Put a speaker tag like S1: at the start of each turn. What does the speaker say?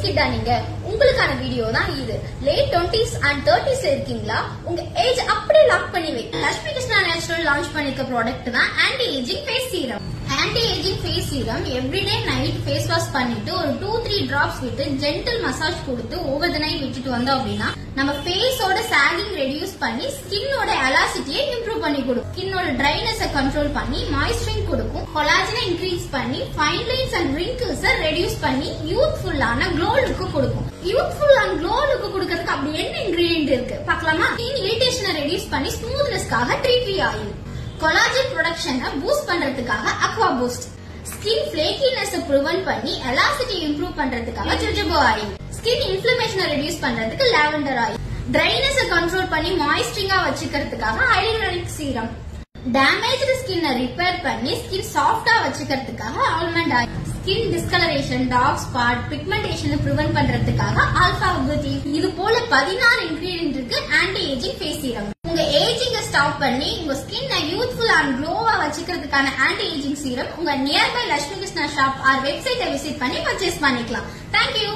S1: கிட்டா நீங்க உங்களுக்கான வீடியோ தான் இது. லேட் 20s and 30s இருக்கீங்களா? உங்க ஏஜ் அப்படியே லாக் பண்ணி வை. லட்சுமி கிருஷ்ணா நேச்சுரல் லான்ச் பண்ணிருக்க ப்ராடக்ட் தான் anti ageing face serum. Anti ageing face serum everyday night face wash பண்ணிட்டு ஒரு 2-3 டிராப்ஸ் விட்டு ஜென்டில் மசாஜ் கொடுத்து ஓவர் தி நைட் விட்டுட்டு வந்தோம் அப்படின்னா நம்ம ஃபேஸோட சாகிங் ரெடியூஸ் பண்ணி ஸ்கின்னோட எலாசிட்டியை இம்ப்ரூவ் பண்ணி கொடுக்கும். ஸ்கின்னோட ட்ரைனஸ் கண்ட்ரோல் பண்ணி மாய்ஸ்சரிங் கொடுக்கும். கொலாஜனை இன்க்ரீஸ் பண்ணி fine lines and wrinkles reduce பண்ணி யூத்ஃபுல்லான க்ளோ லுக் கொடுக்கும். யூத்ஃபுல் அண்ட் க்ளோ லுக் கொடுக்கிறதுக்கு அப்படி என்ன இன்கிரிடியன்ட் இருக்கு பார்க்கலாமா? ஸ்கின் இரிட்டேஷனை ரெடியூஸ் பண்ணி ஸ்மூத்னஸ்க்காக ட்ரீ ஆயில், கொலாஜன் ப்ரொடக்ஷனை பூஸ்ட் பண்றதுக்காக aqua boost, skin flakiness prevent பண்ணி எலாசிட்டி இம்ப்ரூவ் பண்றதுக்காக ஜோஜோபா ஆயில், ஸ்கின் இன்ஃப்ளமேஷனை ரெடியூஸ் பண்றதுக்கு லாவெண்டர் ஆயில், ட்ரைனஸ் கண்ட்ரோல் பண்ணி மாய்ஸ்சரிங்கா வச்சுக்கிறதுக்காக ஹைலூரானிக் சீரம், டேமேஜ்டு ஸ்கின்னை ரிப்பேர் பண்ணி ஸ்கின் சாஃப்டா வச்சுக்கிறதுக்காக almond oil, skin discoloration, dark spot, pigmentation prevent பண்றதுக்காக ஆல்பா குளுட்டின். இது போல 16 இன்கிரிடியன்ட் இருக்கு ஆன்டி ஏஜிங் ஃபேஸ் சீரம். உங்க ஏஜிங்க ஸ்டாப் பண்ணி உங்க ஸ்கின்னை யூத்ஃபுல் அண்ட் க்ளோவா வச்சுக்கிறதுக்கான ஆன்டி ஏஜிங் சீரம் உங்க nearby Lakshmi Krishna shop or வெப்சைட்டை விசிட் பண்ணி பர்ச்சேஸ் பண்ணிக்கலாம். தேங்க்யூ.